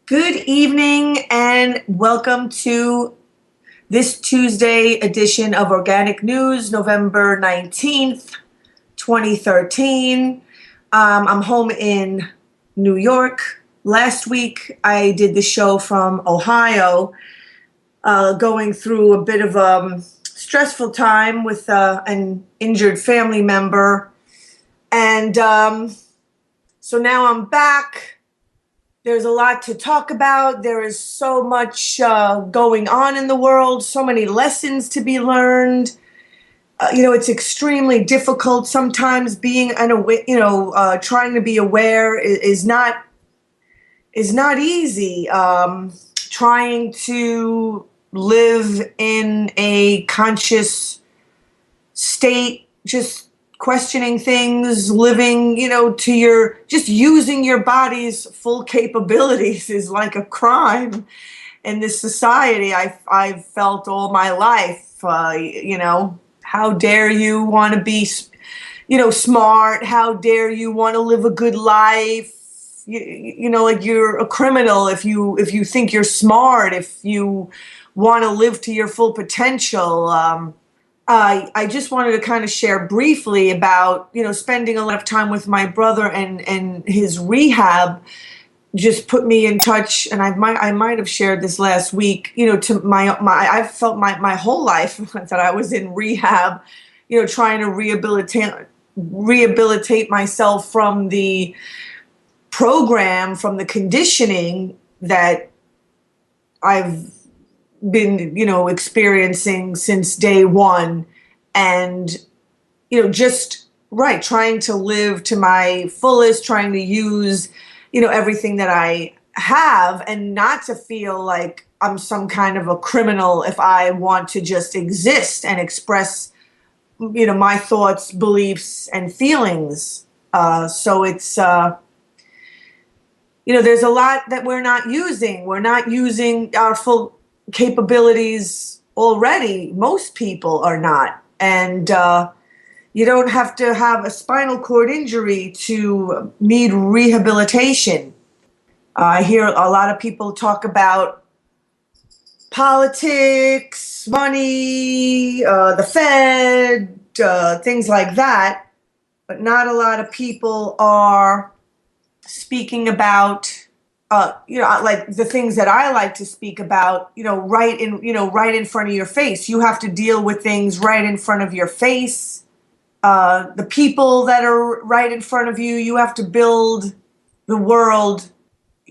Good evening and welcome to this Tuesday edition of Organic News, November 19th, 2013. I'm home in New York. Last week I did the show from Ohio, going through a bit of a stressful time with an injured family member. And so now I'm back. There's a lot to talk about. There is so much going on in the world, so many lessons to be learned. It's extremely difficult sometimes being trying to be aware is not easy. Trying to live in a conscious state, just questioning things, living, just using your body's full capabilities is like a crime in this society. I've felt all my life, how dare you want to be, smart? How dare you want to live a good life? Like you're a criminal if you think you're smart, if you want to live to your full potential. I just wanted to kind of share briefly about, spending a lot of time with my brother and his rehab just put me in touch. And I might have shared this last week, I've felt my whole life that I was in rehab, trying to rehabilitate myself from the program, from the conditioning that I've been, experiencing since day one, and, trying to live to my fullest, trying to use, everything that I have and not to feel like I'm some kind of a criminal if I want to just exist and express, my thoughts, beliefs, and feelings. So it's, there's a lot that we're not using. We're not using our full capabilities already. Most people are not. And you don't have to have a spinal cord injury to need rehabilitation. I hear a lot of people talk about politics, money, the Fed, things like that, but not a lot of people are speaking about like the things that I like to speak about, right in front of your face. You have to deal with things right in front of your face. The people that are right in front of you, you have to build the world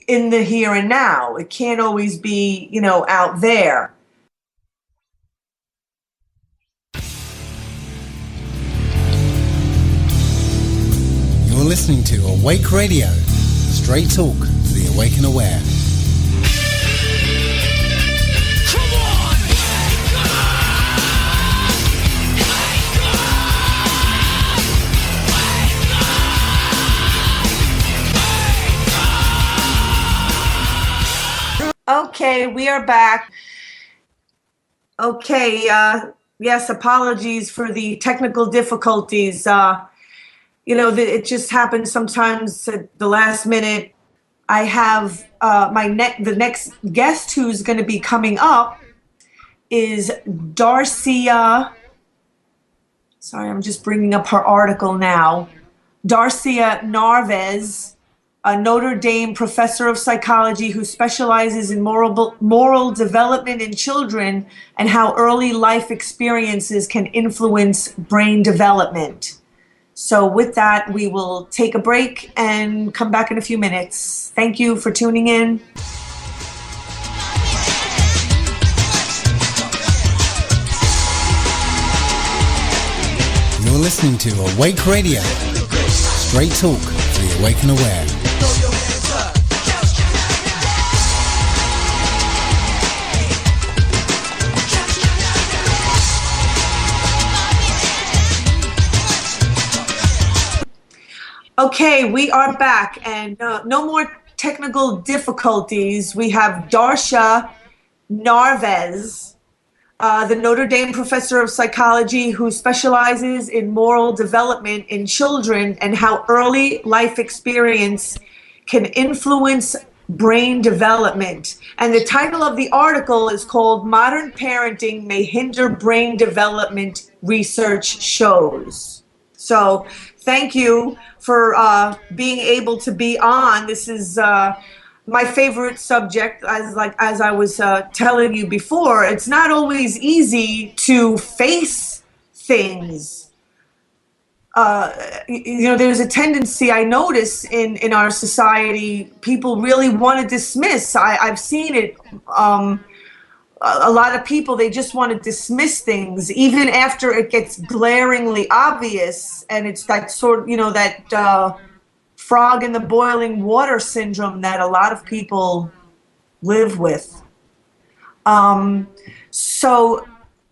in the here and now. It can't always be, out there. You're listening to Awake Radio, straight talk for the awake and aware. Come on! Okay, we are back. Okay, yes, apologies for the technical difficulties. It just happens sometimes at the last minute. I have the next guest who's going to be coming up is Darcia. Sorry, I'm just bringing up her article now. Darcia Narvaez, a Notre Dame professor of psychology who specializes in moral development in children and how early life experiences can influence brain development. So with that, we will take a break and come back in a few minutes. Thank you for tuning in. You're listening to Awake Radio, straight talk for the awake and aware. Okay, we are back, and no more technical difficulties. We have Darcia Narvaez, the Notre Dame professor of psychology who specializes in moral development in children and how early life experience can influence brain development. And the title of the article is called Modern Parenting May Hinder Brain Development, Research Shows. So thank you for being able to be on. This is my favorite subject, as I was telling you before. It's not always easy to face things. There's a tendency I notice in our society. People really want to dismiss. I've seen it. A lot of people, they just want to dismiss things even after it gets glaringly obvious, and it's that that frog in the boiling water syndrome that a lot of people live with. So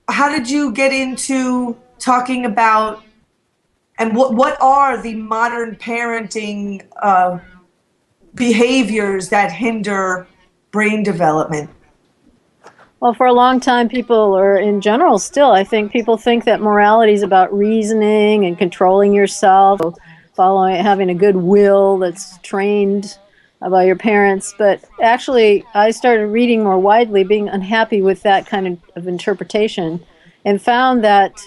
how did you get into talking about, and what are the modern parenting behaviors that hinder brain development? Well, for a long time, people, or in general still, I think people think that morality is about reasoning and controlling yourself, having a good will that's trained by your parents. But actually, I started reading more widely, being unhappy with that kind of interpretation, and found that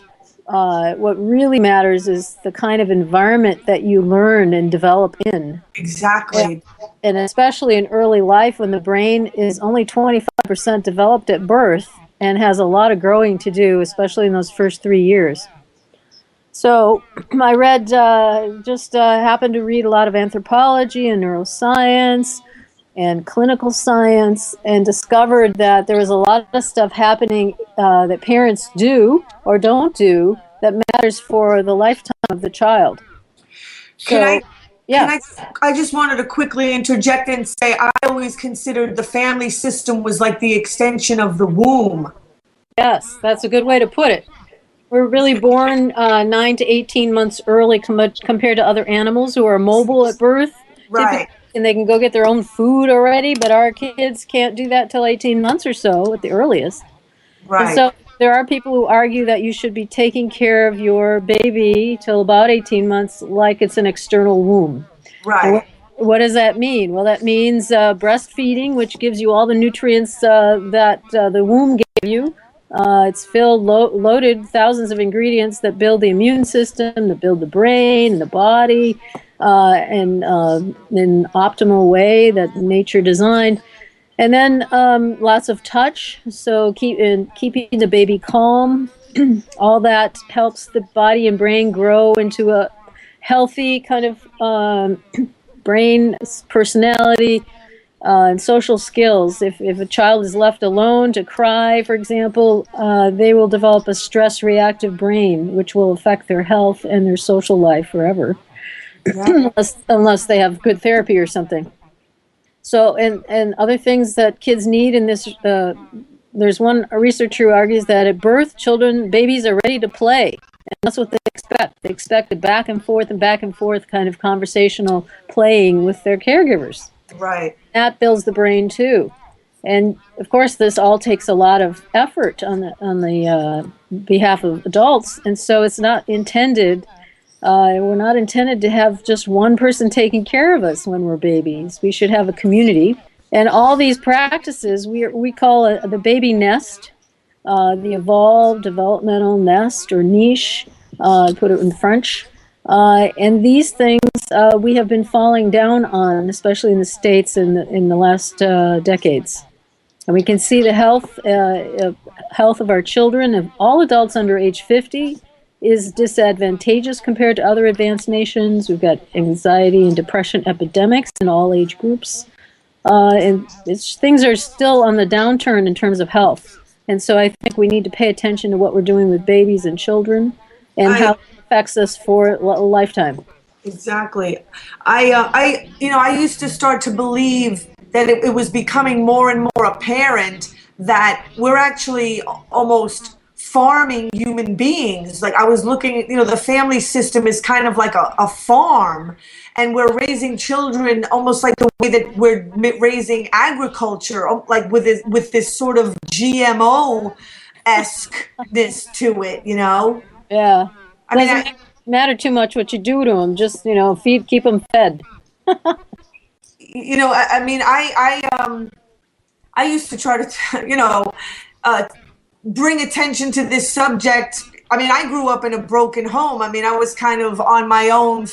what really matters is the kind of environment that you learn and develop in. Exactly. And especially in early life, when the brain is only 25% developed at birth and has a lot of growing to do, especially in those first 3 years. So I read, happened to read a lot of anthropology and neuroscience and clinical science, and discovered that there was a lot of stuff happening that parents do or don't do that matters for the lifetime of the child. I just wanted to quickly interject and say I always considered the family system was like the extension of the womb. Yes, that's a good way to put it. We're really born 9 to 18 months early compared to other animals who are mobile at birth. Right. And they can go get their own food already, but our kids can't do that till 18 months or so at the earliest. Right. And so there are people who argue that you should be taking care of your baby till about 18 months like it's an external womb. Right. What does that mean? Well, that means breastfeeding, which gives you all the nutrients that the womb gave you. It's filled, loaded, thousands of ingredients that build the immune system, that build the brain and the body in an optimal way that nature designed. And then lots of touch, so keeping the baby calm. All that helps the body and brain grow into a healthy kind of brain personality. And social skills. If a child is left alone to cry, for example, they will develop a stress-reactive brain, which will affect their health and their social life forever, unless they have good therapy or something. So, and other things that kids need in this, there's one researcher who argues that at birth, babies are ready to play. And that's what they expect. They expect a back and forth kind of conversational playing with their caregivers. Right. That builds the brain too, and of course, this all takes a lot of effort on the behalf of adults, and so it's not intended. We're not intended to have just one person taking care of us when we're babies. We should have a community, and all these practices we call the baby nest, the evolved developmental nest or niche, put it in French. And these things we have been falling down on, especially in the States in the last decades. And we can see the health of our children, of all adults under age 50, is disadvantageous compared to other advanced nations. We've got anxiety and depression epidemics in all age groups. And things are still on the downturn in terms of health. And so I think we need to pay attention to what we're doing with babies and children and how it affects us for a lifetime. Exactly. I used to start to believe that it was becoming more and more apparent that we're actually almost farming human beings. Like I was looking at, the family system is kind of like a farm, and we're raising children almost like the way that we're raising agriculture, like with this sort of GMO-esque-ness to it, Yeah. I mean, Doesn't matter too much what you do to them. Just, keep them fed. I mean, I used to try to, bring attention to this subject. I mean, I grew up in a broken home. I mean, I was kind of on my own,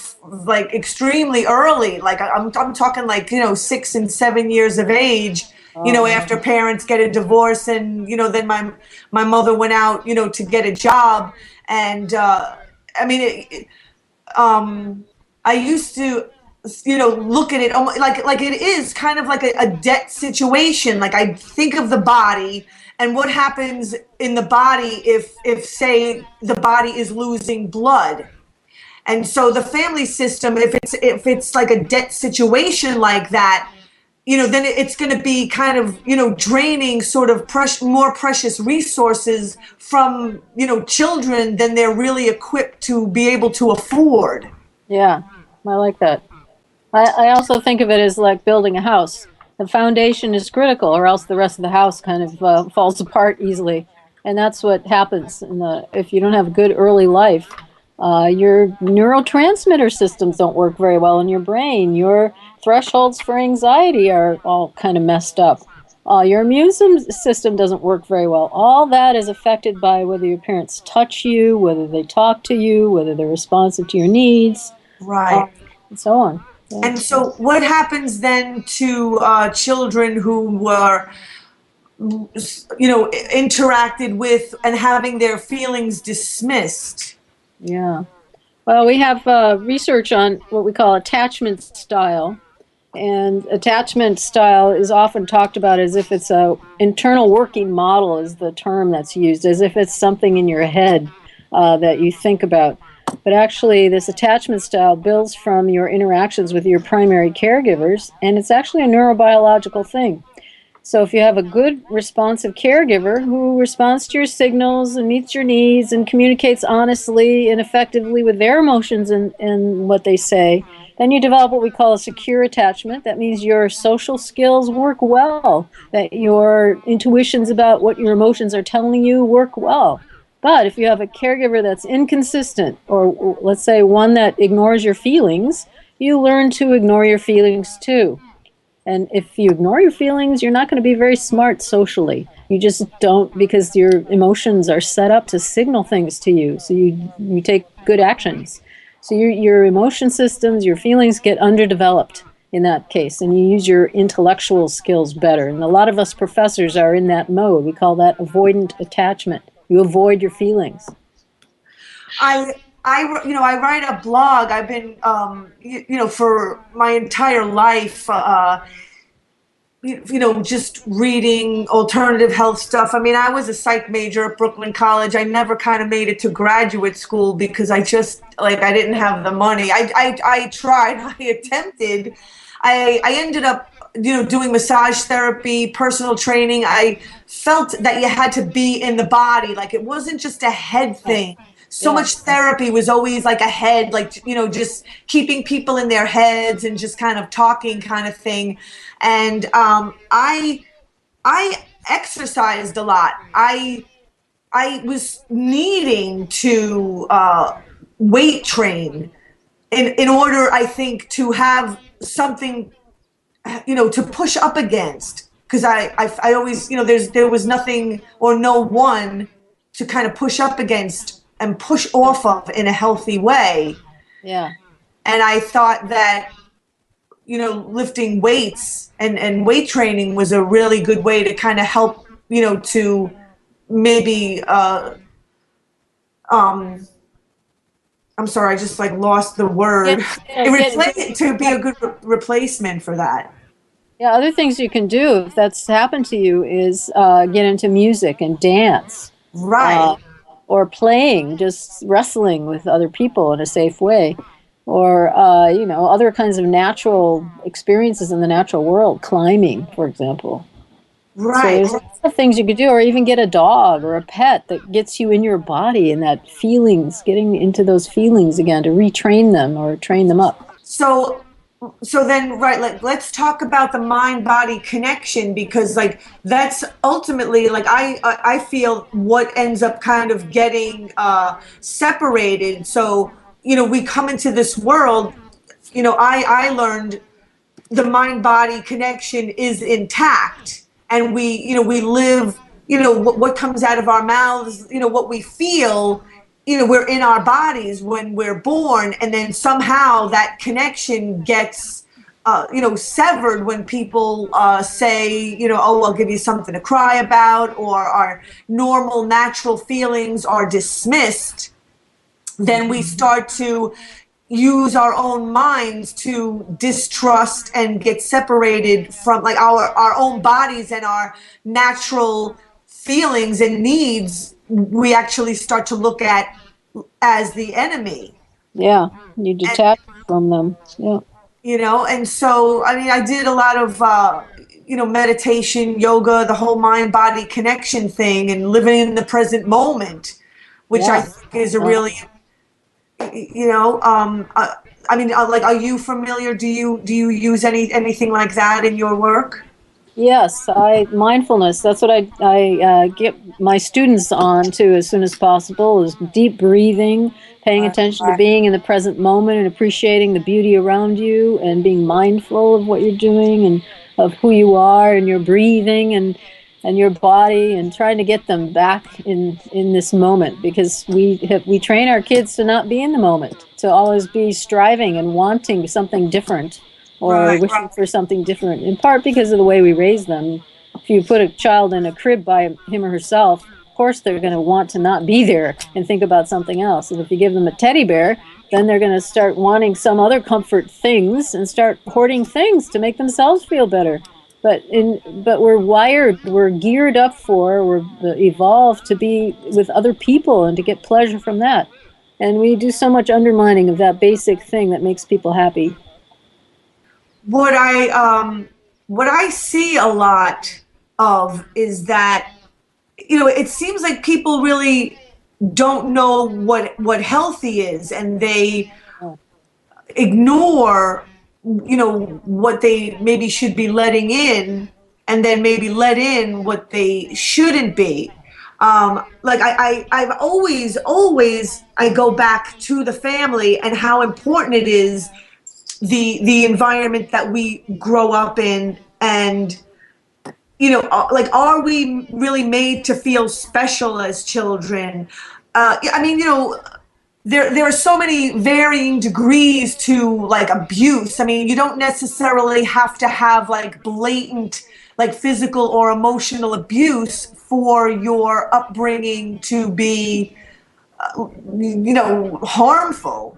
like extremely early. Like I'm talking like, 6 and 7 years of age, after parents get a divorce and, then my mother went out, to get a job. And, I mean, I used to, look at it almost like it is kind of like a debt situation. Like I think of the body and what happens in the body if say the body is losing blood. And so the family system, if it's like a debt situation like that, then it's going to be kind of, draining sort of more precious resources from, children than they're really equipped to be able to afford. Yeah, I like that. I also think of it as like building a house. The foundation is critical, or else the rest of the house kind of falls apart easily. And that's what happens if you don't have a good early life. Your neurotransmitter systems don't work very well in your brain. Your thresholds for anxiety are all kind of messed up. Your immune system doesn't work very well. All that is affected by whether your parents touch you, whether they talk to you, whether they're responsive to your needs, Right. and so on. And so what happens then to children who were, interacted with and having their feelings dismissed? Yeah. Well, we have research on what we call attachment style. And attachment style is often talked about as if it's a internal working model is the term that's used, as if it's something in your head that you think about. But actually, this attachment style builds from your interactions with your primary caregivers, and it's actually a neurobiological thing. So if you have a good, responsive caregiver who responds to your signals and meets your needs and communicates honestly and effectively with their emotions and what they say, then you develop what we call a secure attachment. That means your social skills work well, that your intuitions about what your emotions are telling you work well. But if you have a caregiver that's inconsistent, or let's say one that ignores your feelings, you learn to ignore your feelings too. And if you ignore your feelings, you're not going to be very smart socially. You just don't, because your emotions are set up to signal things to you. So you take good actions. So your emotion systems, your feelings get underdeveloped in that case, and you use your intellectual skills better. And a lot of us professors are in that mode. We call that avoidant attachment. You avoid your feelings. I write a blog. I've been, for my entire life, just reading alternative health stuff. I mean, I was a psych major at Brooklyn College. I never kind of made it to graduate school because I didn't have the money. I tried, I attempted. I ended up, doing massage therapy, personal training. I felt that you had to be in the body. Like it wasn't just a head thing. So much therapy was always like a head, like, just keeping people in their heads and just kind of talking kind of thing. And I exercised a lot. I was needing to weight train in order, I think, to have something, to push up against. Because I always, there was nothing or no one to kind of push up against and push off of in a healthy way. Yeah. And I thought that, lifting weights and weight training was a really good way to kind of help, to maybe, I'm sorry, I just lost the word. To be a good replacement for that. Yeah, other things you can do if that's happened to you is get into music and dance. Right. Or playing, just wrestling with other people in a safe way. Or, other kinds of natural experiences in the natural world, climbing, for example. Right. So there's lots of things you could do, or even get a dog or a pet that gets you in your body and that feelings, getting into those feelings again to retrain them or train them up. So then, right, let's talk about the mind-body connection, because that's ultimately I feel what ends up kind of getting separated. So, we come into this world, I learned the mind-body connection is intact, and we live, what comes out of our mouths, what we feel, we're in our bodies when we're born, and then somehow that connection gets severed when people say, oh, I'll give you something to cry about, or our normal natural feelings are dismissed. Then we start to use our own minds to distrust and get separated from, like, our own bodies and our natural feelings and needs. We actually start to look at as the enemy. Yeah, you detach from them. Yeah. And so, I mean, I did a lot of meditation, yoga, the whole mind body connection thing, and living in the present moment, which I think is a really, I mean, like, are you familiar? Do you use anything like that in your work? Yes, mindfulness. That's what I get my students on to as soon as possible, is deep breathing, paying attention to being in the present moment and appreciating the beauty around you, and being mindful of what you're doing and of who you are and your breathing and your body, and trying to get them back in this moment, because we train our kids to not be in the moment, to always be striving and wanting something different, or wishing for something different, in part because of the way we raise them. If you put a child in a crib by him or herself, of course they're going to want to not be there and think about something else. And if you give them a teddy bear, then they're going to start wanting some other comfort things and start hoarding things to make themselves feel better. But we're geared up we're evolved to be with other people and to get pleasure from that. And we do so much undermining of that basic thing that makes people happy. What I see a lot of is that, it seems like people really don't know what healthy is, and they ignore, what they maybe should be letting in, and then maybe let in what they shouldn't be. Like, I've always, I go back to the family and how important it is, the environment that we grow up in, and like, are we really made to feel special as children? I mean, there are so many varying degrees to, like, abuse. I mean, you don't necessarily have to have, like, blatant, like, physical or emotional abuse for your upbringing to be harmful.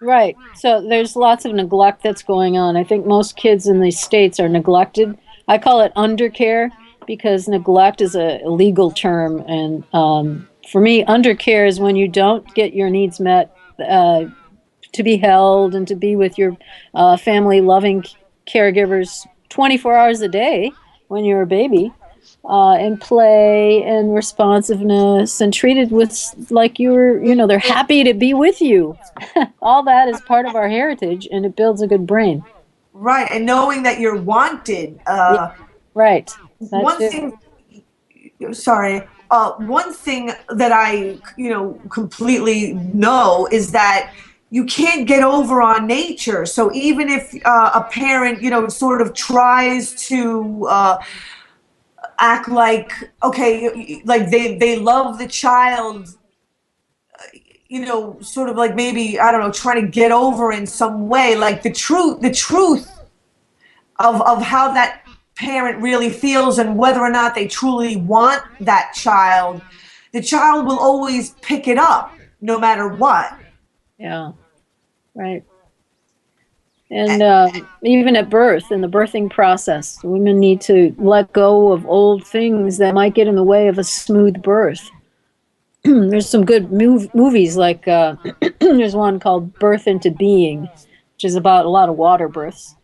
Right. So there's lots of neglect that's going on. I think most kids in these states are neglected. I call it undercare, because neglect is a legal term. And for me, undercare is when you don't get your needs met, to be held and to be with your family loving caregivers 24 hours a day when you're a baby, and play and responsiveness, and treated with like they're happy to be with you. All that is part of our heritage, and it builds a good brain. Right, and knowing that you're wanted. Yeah, right. One thing, sorry, one thing that I, completely know is that you can't get over on nature. So even if a parent, sort of tries to act like, okay, like they love the child, sort of like, maybe, I don't know, trying to get over in some way, like the truth of how that parent really feels, and whether or not they truly want that child, the child will always pick it up no matter what. Yeah, right. And even at birth, in the birthing process, women need to let go of old things that might get in the way of a smooth birth. There's some good movies, like there's one called Birth into Being, which is about a lot of water births.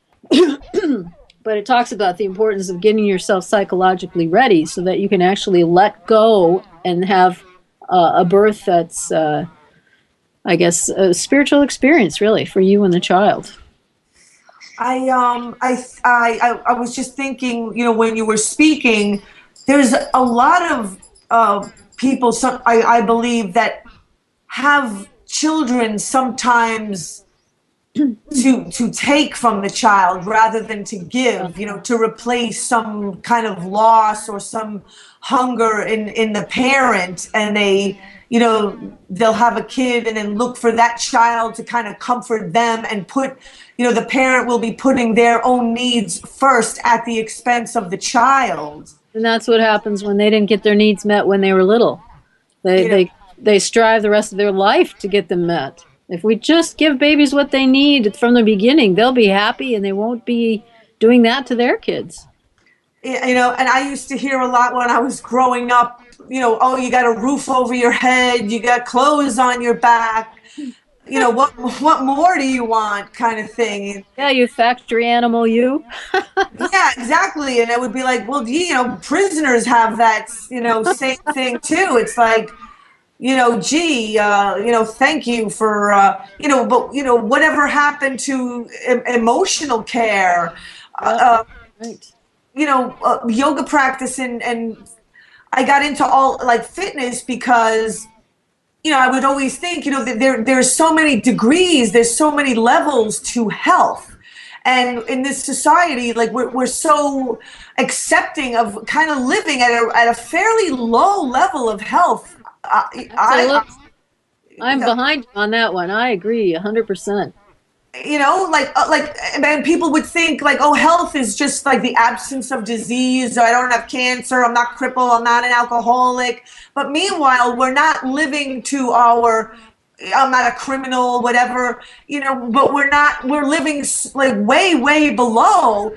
But it talks about the importance of getting yourself psychologically ready so that you can actually let go and have a birth that's, I guess, a spiritual experience, really, for you and the child. I was just thinking, when you were speaking, there's a lot of people, I believe, that have children sometimes to take from the child rather than to give, to replace some kind of loss or some hunger in the parent. And they'll have a kid and then look for that child to kind of comfort them and put, the parent will be putting their own needs first at the expense of the child. And that's what happens when they didn't get their needs met when they were little. They strive the rest of their life to get them met. If we just give babies what they need from the beginning, they'll be happy and they won't be doing that to their kids. And I used to hear a lot when I was growing up, oh, you got a roof over your head, you got clothes on your back, what more do you want, kind of thing. Yeah, you factory animal, you. Yeah, exactly. And it would be like, well, prisoners have that, same thing too. It's like, thank you for, but, whatever happened to emotional care, Right. Yoga practice, and I got into all like fitness because, I would always think, there's so many degrees, there's so many levels to health. And in this society, like we're so accepting of kind of living at a fairly low level of health. I'm behind you on that one. I agree 100%. And people would think like, oh, health is just like the absence of disease. Or I don't have cancer. I'm not crippled. I'm not an alcoholic. But meanwhile, we're not living to I'm not a criminal, whatever, but we're living like way, way below,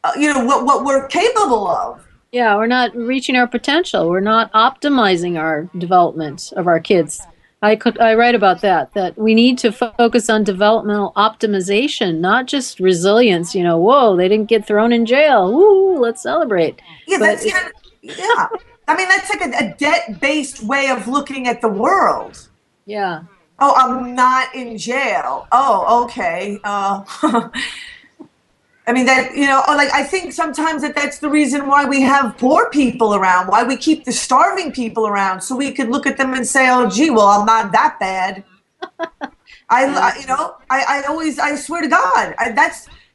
what we're capable of. Yeah, we're not reaching our potential. We're not optimizing our development of our kids. I write about that we need to focus on developmental optimization, not just resilience. Whoa, they didn't get thrown in jail. Woo, let's celebrate. Yeah, yeah. I mean, that's like a debt-based way of looking at the world. Yeah. Oh, I'm not in jail. Oh, okay. I mean, that, I think sometimes that's the reason why we have poor people around, why we keep the starving people around, so we could look at them and say, oh, gee, well, I'm not that bad. I swear to God,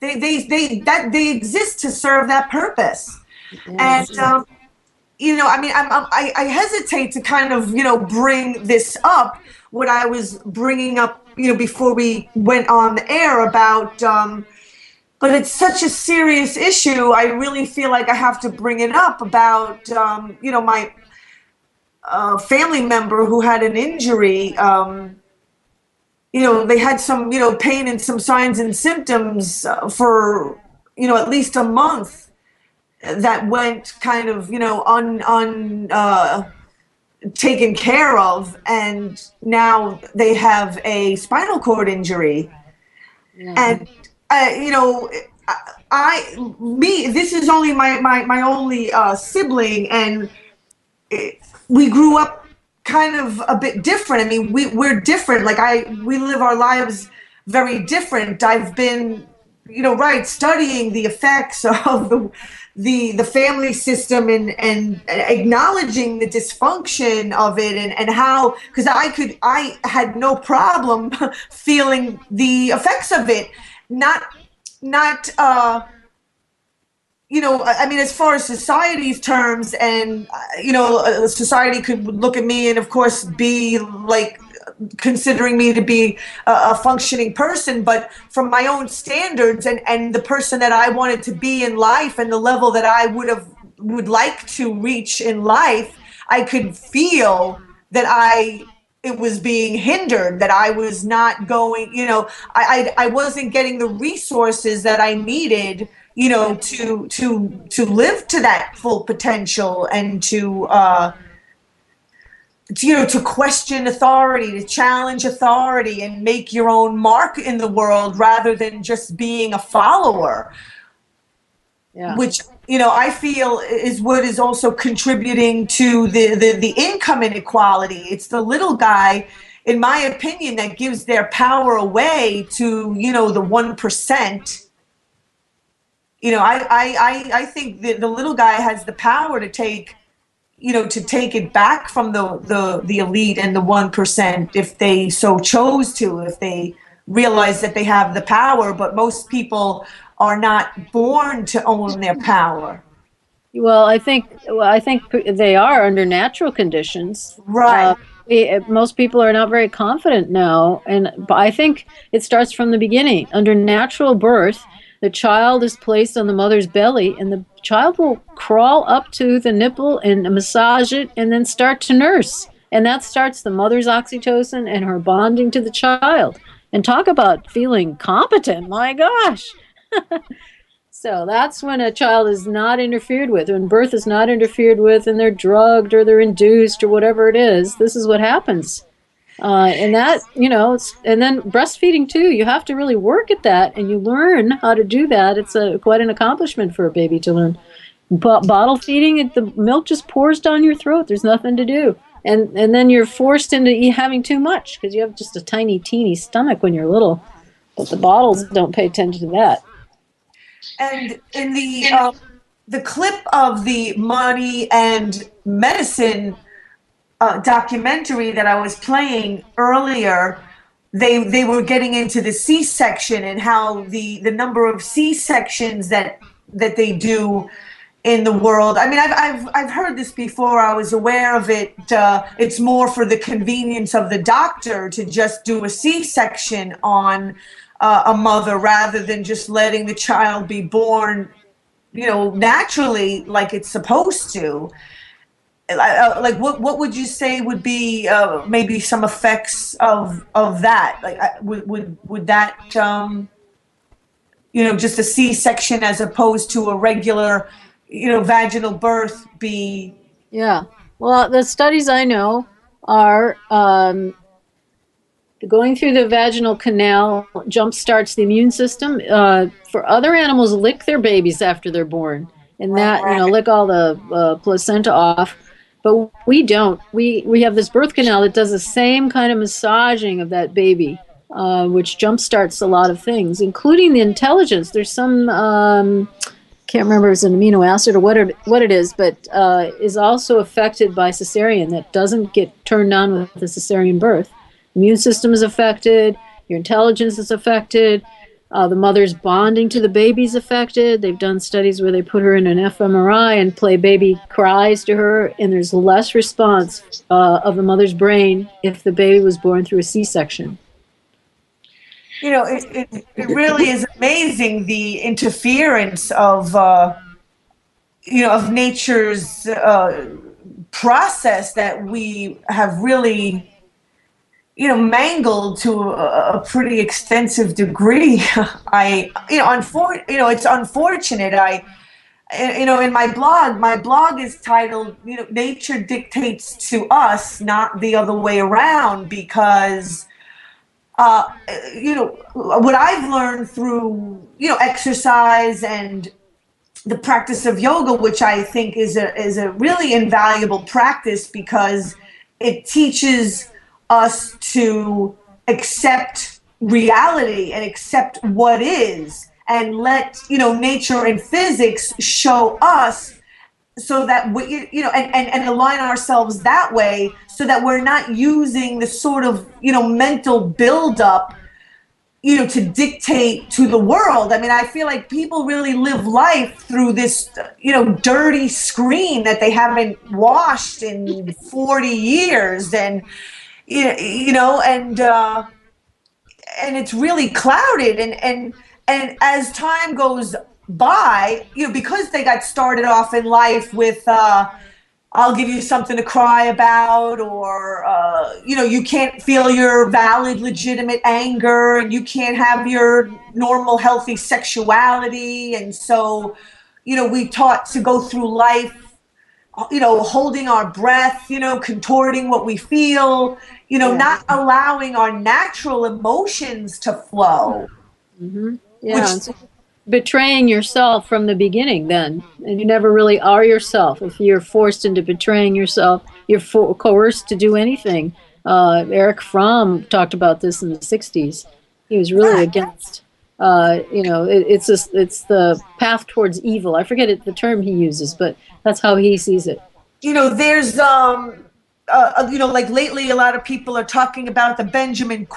they exist to serve that purpose. Yeah, and, I hesitate to kind of, bring this up, what I was bringing up, before we went on the air about, but it's such a serious issue. I really feel like I have to bring it up about, my family member who had an injury. They had some, pain and some signs and symptoms for, at least a month that went kind of, taken care of. And now they have a spinal cord injury. Yeah. And this is only my only sibling, and we grew up kind of a bit different. I mean, we're different. Like we live our lives very different. I've been, studying the effects of the family system and acknowledging the dysfunction of it and how, because I had no problem feeling the effects of it. Not I mean, as far as society's terms, and society could look at me and of course be like considering me to be a functioning person, but from my own standards and the person that I wanted to be in life and the level that I would like to reach in life, I could feel that it was being hindered, that I was not going, I wasn't getting the resources that I needed, to live to that full potential and to question authority, to challenge authority and make your own mark in the world rather than just being a follower. Yeah. Which, I feel is what is also contributing to the income inequality. It's the little guy, in my opinion, that gives their power away to, the 1%. I think that the little guy has the power to take it back from the elite and the 1% if they so chose to, if they realize that they have the power, but most people are not born to own their power. Well, I think they are under natural conditions. Right. Most people are not very confident now, but I think it starts from the beginning. Under natural birth, the child is placed on the mother's belly, and the child will crawl up to the nipple and massage it, and then start to nurse. And that starts the mother's oxytocin and her bonding to the child. And talk about feeling competent! My gosh. So that's when a child is not interfered with, when birth is not interfered with, and they're drugged or they're induced or whatever it is. This is what happens. And that, and then breastfeeding too. You have to really work at that, and you learn how to do that. It's quite an accomplishment for a baby to learn. But bottle feeding, the milk just pours down your throat. There's nothing to do. And then you're forced into having too much because you have just a tiny, teeny stomach when you're little. But the bottles don't pay attention to that. And in the clip of the Money and Medicine documentary that I was playing earlier, they were getting into the C-section and how the number of C-sections that they do in the world. I mean, I've heard this before. I was aware of it. It's more for the convenience of the doctor to just do a C-section on a mother rather than just letting the child be born, naturally like it's supposed to. Like what would you say would be maybe some effects of that? Like would that just a C-section as opposed to a regular vaginal birth be? Yeah. Well, the studies I know are going through the vaginal canal jump starts the immune system. For other animals, lick their babies after they're born, and that lick all the placenta off. But we don't. We have this birth canal that does the same kind of massaging of that baby, which jump starts a lot of things, including the intelligence. There's some can't remember if it's an amino acid or what it is, but is also affected by cesarean that doesn't get turned on with the cesarean birth. Immune system is affected, your intelligence is affected, the mother's bonding to the baby is affected. They've done studies where they put her in an fMRI and play baby cries to her, and there's less response of the mother's brain if the baby was born through a C-section. It really is amazing the interference of nature's process that we have really mangled to a pretty extensive degree. It's unfortunate. In my blog is titled, Nature Dictates to Us, Not the Other Way Around, because, what I've learned through, exercise and the practice of yoga, which I think is a really invaluable practice because it teaches us to accept reality and accept what is, and let nature and physics show us, so that we and align ourselves that way, so that we're not using the sort of mental buildup to dictate to the world. I mean, I feel like people really live life through this dirty screen that they haven't washed in 40 years, and and it's really clouded, and as time goes by, because they got started off in life with I'll give you something to cry about, or you can't feel your valid, legitimate anger, and you can't have your normal, healthy sexuality, and so we taught to go through life holding our breath, contorting what we feel, not allowing our natural emotions to flow. Mm-hmm. Yeah, betraying yourself from the beginning then, and you never really are yourself. If you're forced into betraying yourself, you're coerced to do anything. Erich Fromm talked about this in the 60s. He was really against, it's the path towards evil. I forget the term he uses, but that's how he sees it. There's like lately, a lot of people are talking about the Benjamin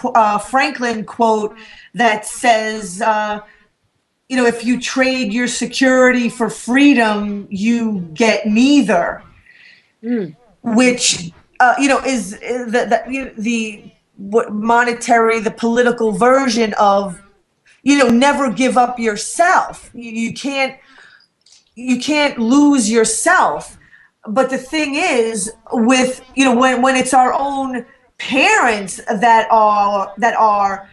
Franklin quote that says, if you trade your security for freedom, you get neither. Which, is the what monetary, the political version of, never give up yourself. You can't lose yourself. But the thing is, with when it's our own parents that are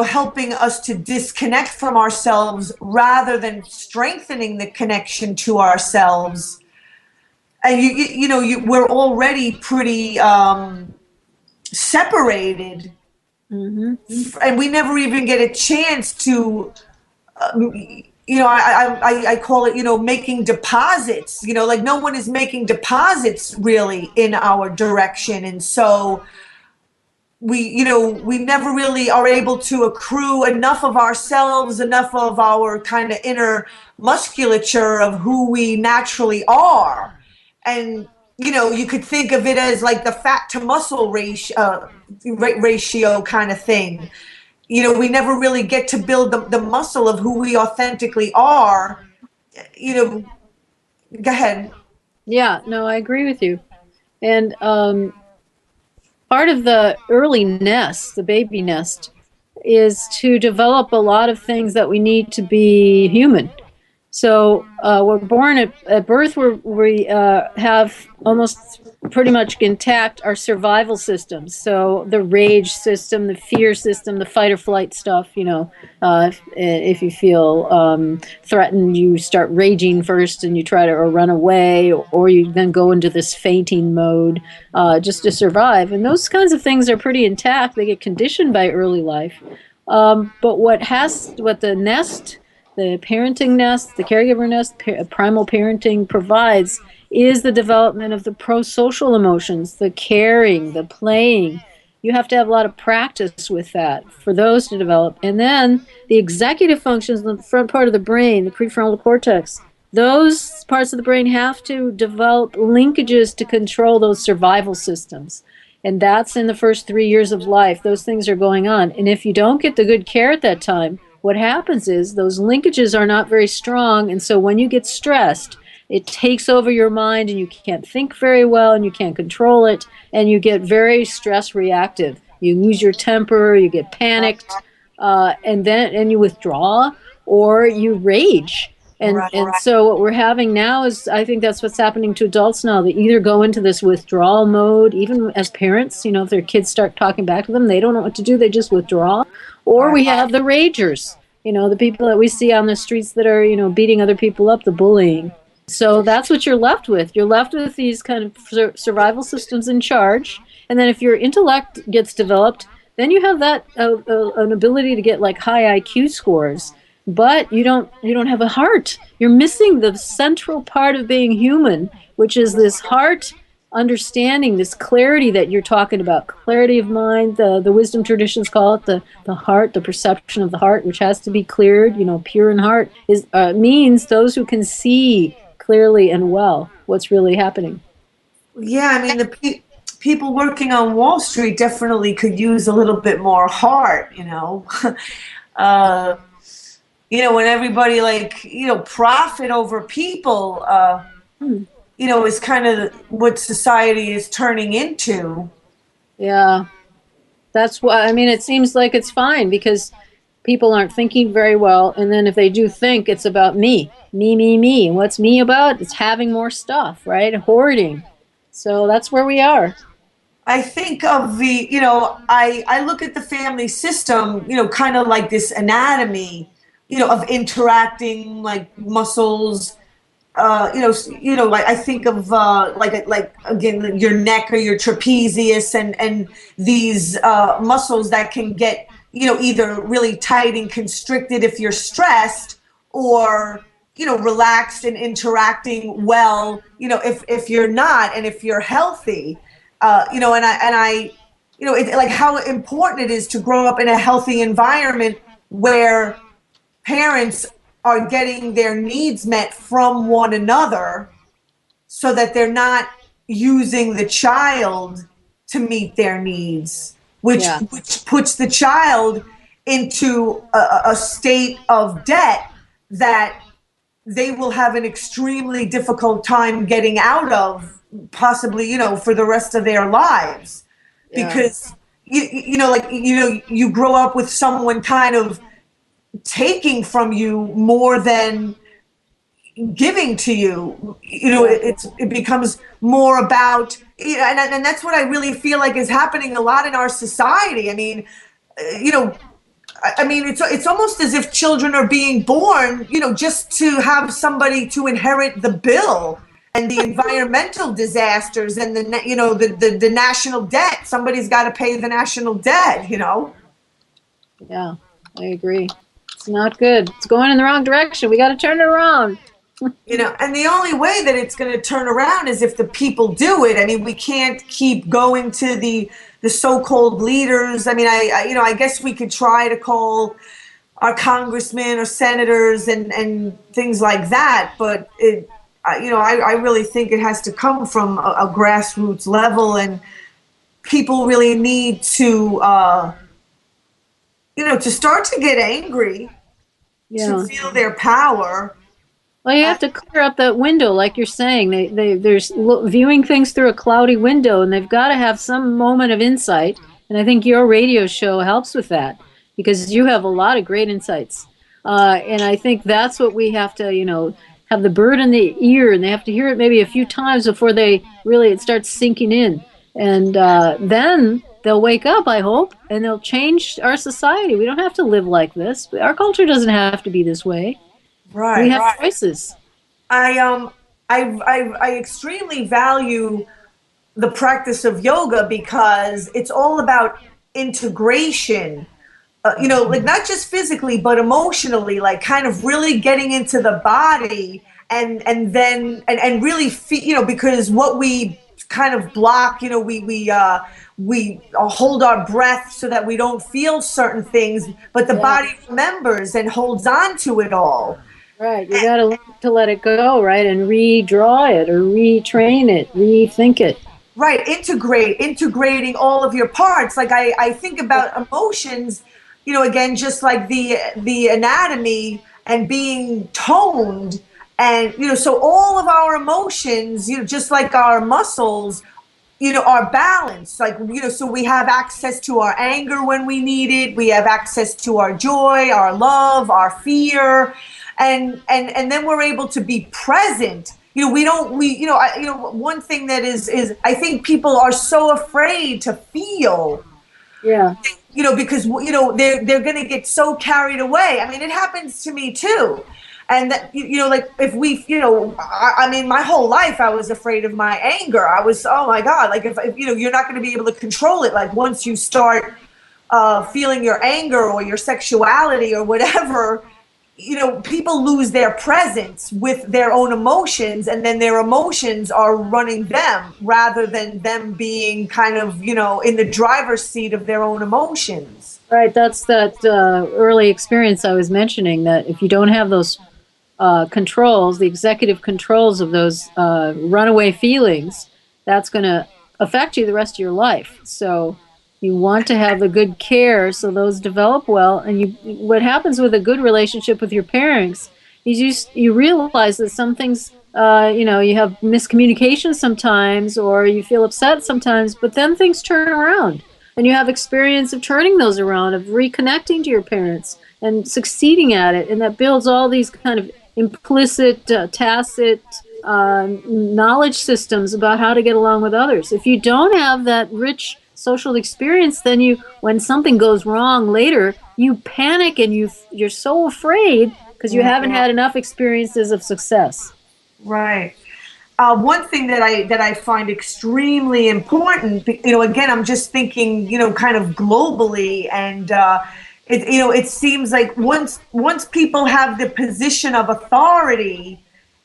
helping us to disconnect from ourselves rather than strengthening the connection to ourselves, and we're already pretty separated, and we never even get a chance to. I call it, making deposits, like no one is making deposits really in our direction. And so we never really are able to accrue enough of ourselves, enough of our kind of inner musculature of who we naturally are. And, you could think of it as like the fat to muscle ratio kind of thing. We never really get to build the muscle of who we authentically are. Go ahead. Yeah, no, I agree with you. And part of the early nest, the baby nest, is to develop a lot of things that we need to be human. So we're born at birth, we have almost pretty much intact our survival systems. So the rage system, the fear system, the fight or flight stuff, if you feel threatened, you start raging first and you try to run away, or you then go into this fainting mode just to survive. And those kinds of things are pretty intact. They get conditioned by early life. But what the nest, the parenting nest, the caregiver nest, primal parenting provides is the development of the pro-social emotions, the caring, the playing. You have to have a lot of practice with that for those to develop. And then the executive functions in the front part of the brain, the prefrontal cortex, those parts of the brain have to develop linkages to control those survival systems. And that's in the first 3 years of life. Those things are going on. And if you don't get the good care at that time, what happens is those linkages are not very strong. And so when you get stressed, it takes over your mind and you can't think very well and you can't control it. And you get very stress reactive. You lose your temper, you get panicked, and you withdraw or you rage. And so what we're having now is, I think that's what's happening to adults now. They either go into this withdrawal mode, even as parents, if their kids start talking back to them, they don't know what to do, they just withdraw. Or we have the ragers, the people that we see on the streets that are, beating other people up, the bullying. So that's what you're left with. You're left with these kind of survival systems in charge. And then if your intellect gets developed, then you have that an ability to get like high IQ scores. But you don't have a heart. You're missing the central part of being human, which is this heart understanding, this clarity that you're talking about, clarity of mind. The wisdom traditions call it the heart, the perception of the heart, which has to be cleared. Pure in heart means those who can see clearly and well what's really happening. Yeah, I mean, the people working on Wall Street definitely could use a little bit more heart, when everybody profit over people, is kind of what society is turning into. Yeah, that's why, it seems like it's fine because people aren't thinking very well. And then if they do think, it's about me. And what's me about? It's having more stuff, right? Hoarding. So that's where we are. I think of I look at the family system, kind of like this anatomy, of interacting like muscles, I think of like again your neck or your trapezius and these muscles that can get either really tight and constricted if you're stressed, or relaxed and interacting well if you're not, and if you're healthy, and I it's like how important it is to grow up in a healthy environment where parents are getting their needs met from one another, so that they're not using the child to meet their needs, which Yeah. which puts the child into a state of debt that they will have an extremely difficult time getting out of, possibly, for the rest of their lives. Yeah. Because you grow up with someone kind of taking from you more than giving to you. It becomes more about, and that's what I really feel like is happening a lot in our society. I mean, it's almost as if children are being born, just to have somebody to inherit the bill and the environmental disasters and the national debt. Somebody's got to pay the national debt. Yeah, I agree. It's not good. It's going in the wrong direction. We got to turn it around. And the only way that it's going to turn around is if the people do it. I mean, we can't keep going to the so-called leaders. I mean, I guess we could try to call our congressmen or senators and things like that, but I really think it has to come from a grassroots level, and people really need to to start to get angry, to feel their power. Well, you have to clear up that window, like you're saying. They're viewing things through a cloudy window, and they've got to have some moment of insight. And I think your radio show helps with that, because you have a lot of great insights. And I think that's what we have to, have the bird in the ear, and they have to hear it maybe a few times before it starts sinking in. And then they'll wake up, I hope, and they'll change our society. We don't have to live like this. Our culture doesn't have to be this way. Right. We have choices. I extremely value the practice of yoga because it's all about integration. Like not just physically but emotionally, like kind of really getting into the body and then really feel, because what we kind of block, we hold our breath so that we don't feel certain things, but the body remembers and holds on to it all. Right, you got to learn to let it go, right, and redraw it or retrain it, rethink it. Right, integrating all of your parts. Like I think about emotions, again, just like the anatomy and being toned, and so all of our emotions, just like our muscles, are balanced. Like so we have access to our anger when we need it. We have access to our joy, our love, our fear. And then we're able to be present. One thing that is I think people are so afraid to feel. Yeah. Because they're going to get so carried away. I mean, it happens to me too. And that, like if we, my whole life I was afraid of my anger. I was, oh my God, like if you're not going to be able to control it. Like once you start feeling your anger or your sexuality or whatever, people lose their presence with their own emotions, and then their emotions are running them rather than them being kind of, in the driver's seat of their own emotions. Right, that's that early experience I was mentioning, that if you don't have those controls, the executive controls of those runaway feelings, that's going to affect you the rest of your life. So you want to have the good care so those develop well. And what happens with a good relationship with your parents is you realize that some things, you have miscommunication sometimes, or you feel upset sometimes, but then things turn around. And you have experience of turning those around, of reconnecting to your parents and succeeding at it. And that builds all these kind of implicit, tacit knowledge systems about how to get along with others. If you don't have that rich social experience, then when something goes wrong later, you panic and you're so afraid because you haven't had enough experiences of success. Right. One thing that I find extremely important, again, I'm just thinking, kind of globally, and it seems like once people have the position of authority,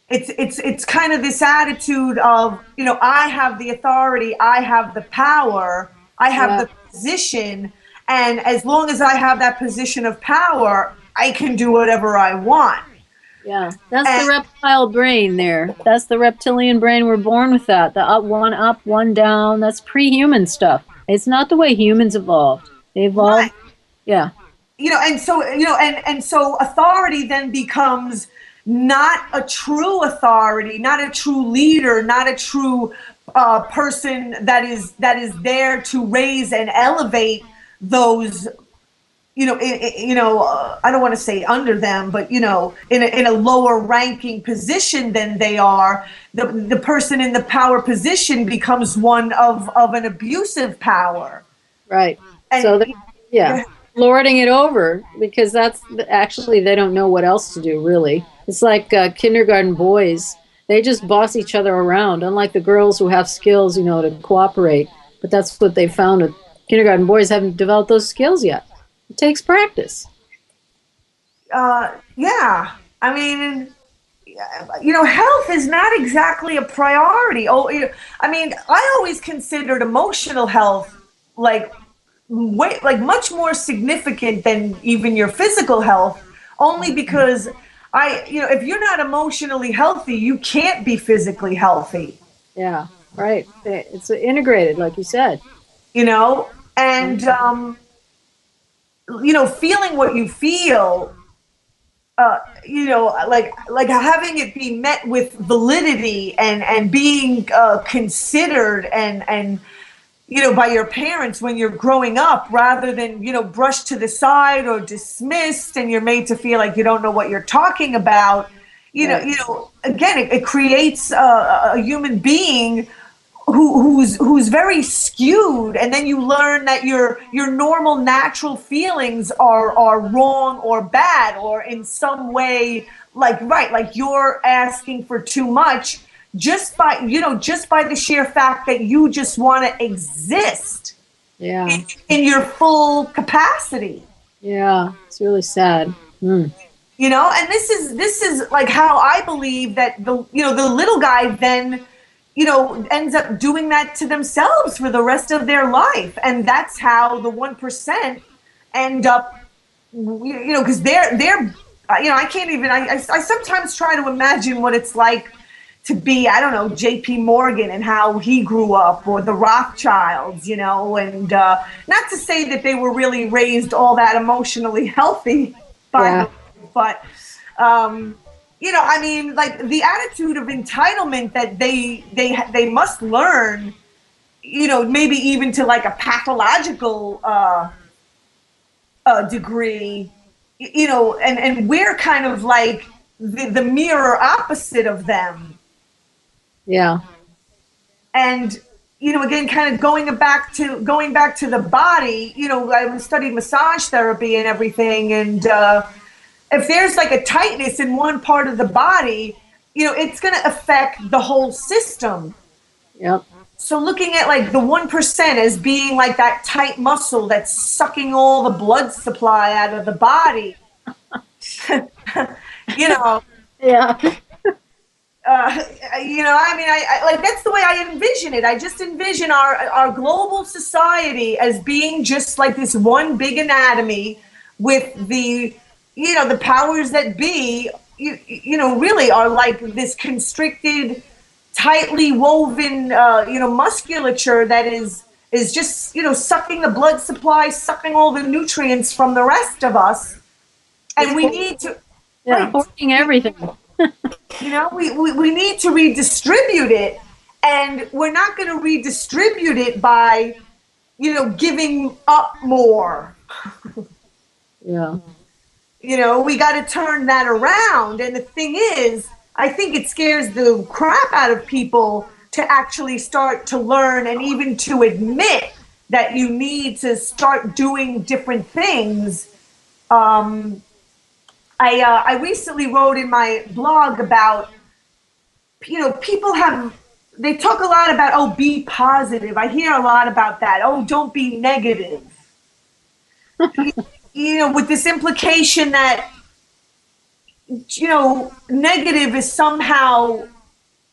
it's kind of this attitude of, I have the authority, I have the power, I have the position, and as long as I have that position of power, I can do whatever I want. Yeah, that's the And reptile brain there. That's the reptilian brain. We're born with that. The up, one down. That's pre-human stuff. It's not the way humans evolved. They right, evolved, yeah, and so and so authority then becomes not a true authority, not a true leader, not a true person that is there to raise and elevate those, I don't want to say under them, but in a lower ranking position than they are. The person in the power position becomes one of an abusive power. right. And So, yeah, lording it over because that's actually they don't know what else to do, really. It's like kindergarten boys. They just boss each other around, unlike the girls who have skills, to cooperate. But that's what they found with kindergarten boys haven't developed those skills yet. It takes practice. yeah, I mean, health is not exactly a priority. I mean, I always considered emotional health like like much more significant than even your physical health, only because if you're not emotionally healthy, you can't be physically healthy. Yeah, right. It's integrated, like you said. You know, and feeling what you feel, like having it be met with validity and being considered and by your parents when you're growing up, rather than brushed to the side or dismissed, and you're made to feel like you don't know what you're talking about. Right. Again, it creates a human being who's very skewed, and then you learn that your normal natural feelings are wrong or bad or in some way, like you're asking for too much, just by the sheer fact that you just want to exist Yeah. in your full capacity. Yeah. It's really sad. Mm. And this is like how I believe that the little guy then ends up doing that to themselves for the rest of their life. And that's how the 1% end up, because I can't even, I sometimes try to imagine what it's like to be, I don't know, JP Morgan and how he grew up, or the Rothschilds, and not to say that they were really raised all that emotionally healthy, Yeah. but I mean, like the attitude of entitlement that they must learn, maybe even to like a pathological degree, and we're kind of like the mirror opposite of them. Yeah. And again, kind of going back to the body. I studied massage therapy and everything, and if there's like a tightness in one part of the body, it's going to affect the whole system. Yep. So looking at like the 1% as being like that tight muscle that's sucking all the blood supply out of the body, Yeah. I mean, I like, that's the way I envision it. I just envision our global society as being just like this one big anatomy with the powers that be, really are like this constricted, tightly woven, musculature that is just, sucking the blood supply, sucking all the nutrients from the rest of us. And we need to, Yeah. right, Hoarding everything. we need to redistribute it, and we're not going to redistribute it by, giving up more. Yeah. We got to turn that around. And the thing is, I think it scares the crap out of people to actually start to learn and even to admit that you need to start doing different things. I recently wrote in my blog about, people they talk a lot about, oh, be positive. I hear a lot about that. Oh, don't be negative. With this implication that, negative is somehow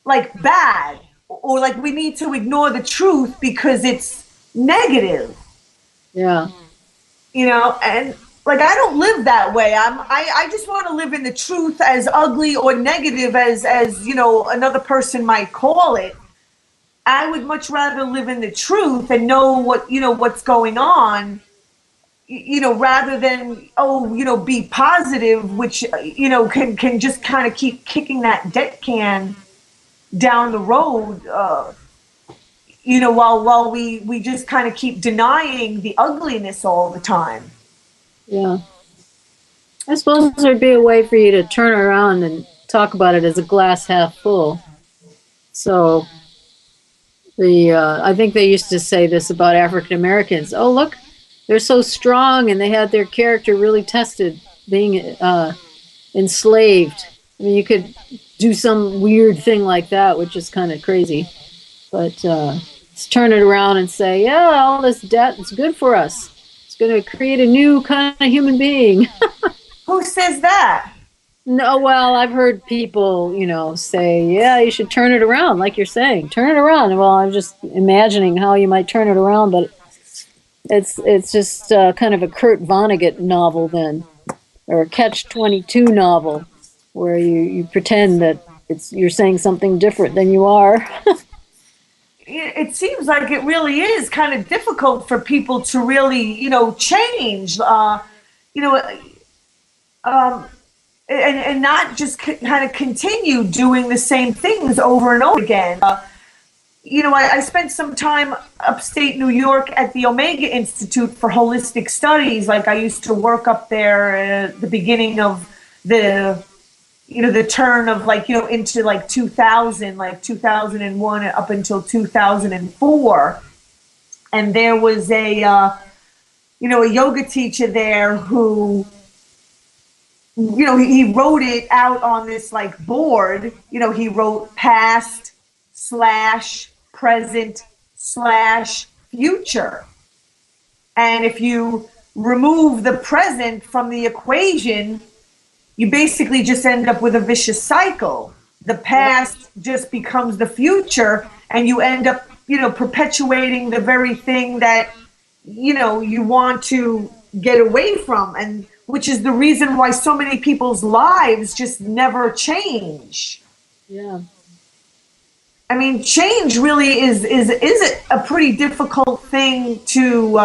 like bad, or like we need to ignore the truth because it's negative. Yeah. And like I don't live that way. I just want to live in the truth, as ugly or negative as another person might call it. I would much rather live in the truth and know what's going on, rather than be positive, which can just kind of keep kicking that debt can down the road. While we just kind of keep denying the ugliness all the time. Yeah. I suppose there'd be a way for you to turn around and talk about it as a glass half full. So I think they used to say this about African Americans. Oh, look, they're so strong, and they had their character really tested being enslaved. I mean, you could do some weird thing like that, which is kind of crazy. But let's turn it around and say, yeah, all this debt is good for us. It's going to create a new kind of human being. Who says that? No, well, I've heard people, say, yeah, you should turn it around, like you're saying. Turn it around. Well, I'm just imagining how you might turn it around, but it's just kind of a Kurt Vonnegut novel then, or a Catch-22 novel, where you pretend that you're saying something different than you are. It seems like it really is kind of difficult for people to really, change, and not just kind of continue doing the same things over and over again. I spent some time upstate New York at the Omega Institute for Holistic Studies. Like I used to work up there at the beginning of the turn of into 2000, 2001 up until 2004. And there was a yoga teacher there who, he wrote it out on this board. He wrote past / present / future. And if you remove the present from the equation, you basically just end up with a vicious cycle. The past just becomes the future, and you end up, perpetuating the very thing that, you want to get away from, and which is the reason why so many people's lives just never change. Yeah. I mean, change really is a pretty difficult thing to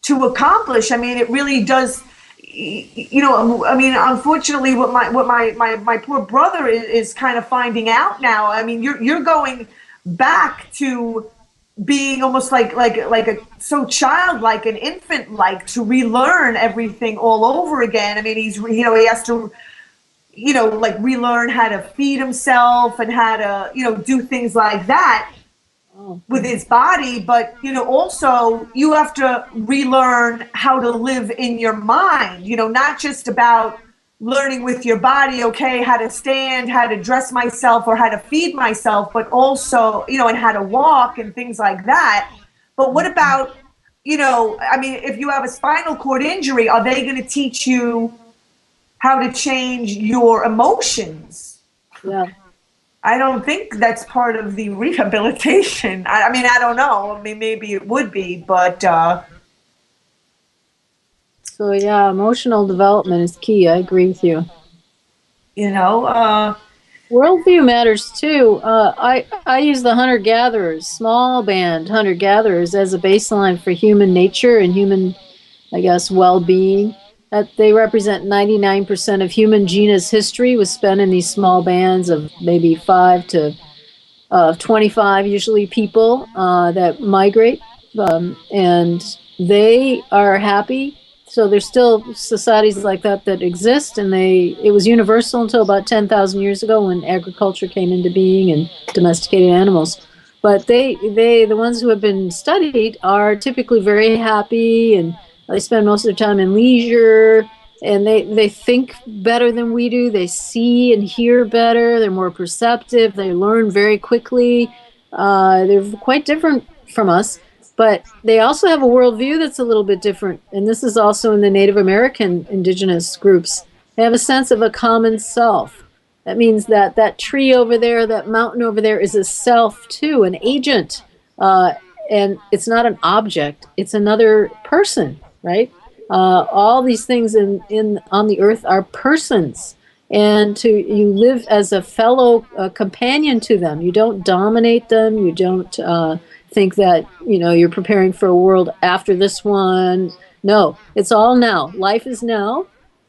accomplish. I mean, it really does. I mean, unfortunately, what my poor brother is kind of finding out now. I mean, you're going back to being almost like so childlike and infant-like, to relearn everything all over again. I mean, he has to relearn how to feed himself and how to do things like that with his body. But also you have to relearn how to live in your mind, not just about learning with your body, okay, how to stand, how to dress myself, or how to feed myself, but also, and how to walk and things like that. But what about, I mean, if you have a spinal cord injury, are they going to teach you how to change your emotions? Yeah. I don't think that's part of the rehabilitation. I mean, I don't know. I mean, maybe it would be, but so yeah, emotional development is key. I agree with you. Worldview matters too. I use the hunter-gatherers, small band hunter-gatherers, as a baseline for human nature and human, I guess, well-being. That they represent 99% of human genus history was spent in these small bands of maybe 5 to 25, usually people that migrate, and they are happy. So there's still societies like that exist, and it was universal until about 10,000 years ago when agriculture came into being and domesticated animals. But the ones who have been studied are typically very happy, and they spend most of their time in leisure, and they think better than we do. They see and hear better. They're more perceptive. They learn very quickly. They're quite different from us. But they also have a worldview that's a little bit different. And this is also in the Native American indigenous groups. They have a sense of a common self. That means that tree over there, that mountain over there is a self too, an agent. And it's not an object. It's another person, right? All these things in on the earth are persons, and you live as a fellow companion to them. You don't dominate them. You don't think that you're preparing for a world after this one. No, it's all now. Life is now,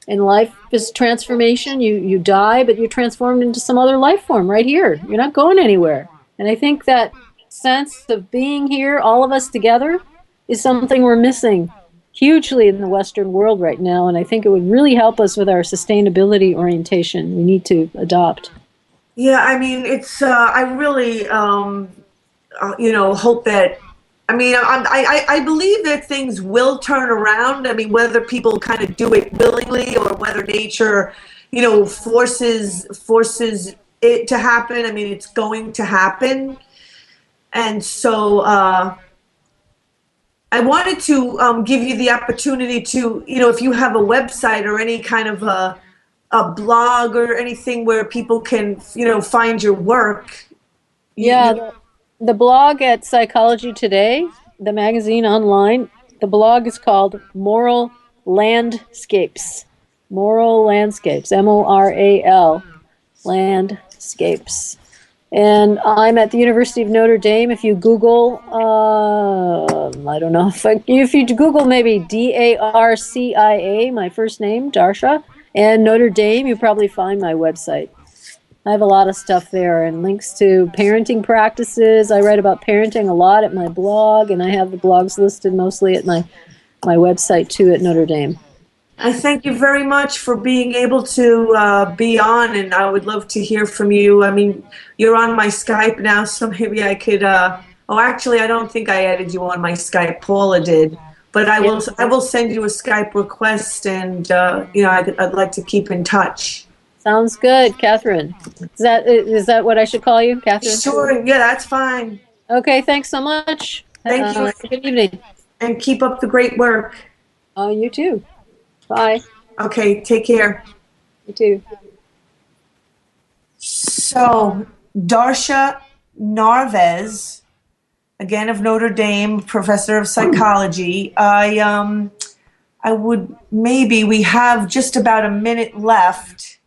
and life is transformation. You die, but you're transformed into some other life form right here. You're not going anywhere. And I think that sense of being here, all of us together, is something we're missing hugely in the Western world right now. And I think it would really help us with our sustainability orientation we need to adopt. Yeah, I mean, I really, hope that. I mean, I believe that things will turn around. I mean, whether people kind of do it willingly or whether nature, forces it to happen. I mean, it's going to happen. And so I wanted to give you the opportunity to, if you have a website or any kind of a blog or anything where people can, find your work. Yeah, the blog at Psychology Today, the magazine online, the blog is called Moral Landscapes. Moral Landscapes, MORAL, Landscapes. And I'm at the University of Notre Dame. If you Google, I don't know, if you Google maybe DARCIA, my first name, Darcia, and Notre Dame, you probably find my website. I have a lot of stuff there and links to parenting practices. I write about parenting a lot at my blog, and I have the blogs listed mostly at my website too at Notre Dame. I thank you very much for being able to be on, and I would love to hear from you. I mean, you're on my Skype now, so maybe I could. Actually, I don't think I added you on my Skype. Paula did, but I will send you a Skype request, and I'd like to keep in touch. Sounds good, Catherine. Is that what I should call you, Catherine? Sure. Yeah, that's fine. Okay. Thanks so much. Thank you. Good evening. And keep up the great work. You too. Bye. Okay, take care. You too. So, Darcia Narvaez, again of Notre Dame, professor of psychology. We have just about a minute left.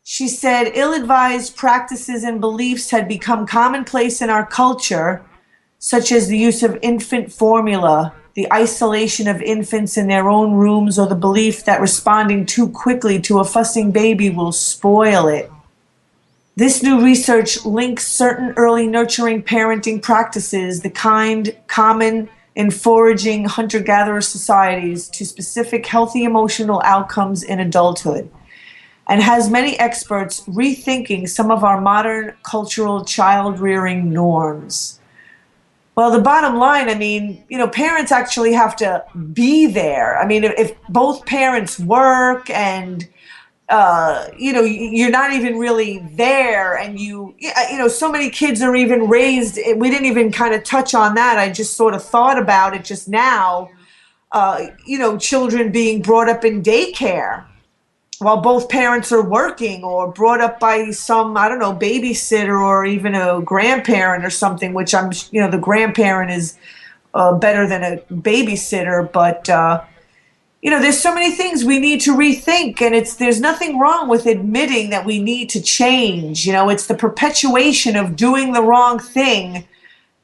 She said, ill-advised practices and beliefs had become commonplace in our culture, such as the use of infant formula, the isolation of infants in their own rooms, or the belief that responding too quickly to a fussing baby will spoil it. This new research links certain early nurturing parenting practices, the kind common in foraging hunter-gatherer societies, to specific healthy emotional outcomes in adulthood, and has many experts rethinking some of our modern cultural child-rearing norms. Well, the bottom line, I mean, parents actually have to be there. I mean, if both parents work and, you're not even really there, and so many kids are even raised, we didn't even kind of touch on that. I just sort of thought about it just now, children being brought up in daycare while both parents are working, or brought up by some, I don't know, babysitter or even a grandparent or something, which the grandparent is better than a babysitter. But, there's so many things we need to rethink, and there's nothing wrong with admitting that we need to change. It's the perpetuation of doing the wrong thing,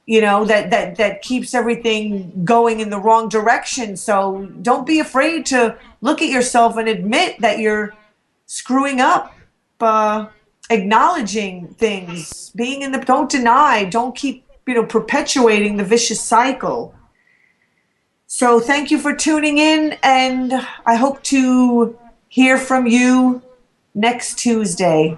that keeps everything going in the wrong direction. So don't be afraid to look at yourself and admit that you're screwing up, acknowledging things, don't deny, don't keep, perpetuating the vicious cycle. So thank you for tuning in, and I hope to hear from you next Tuesday.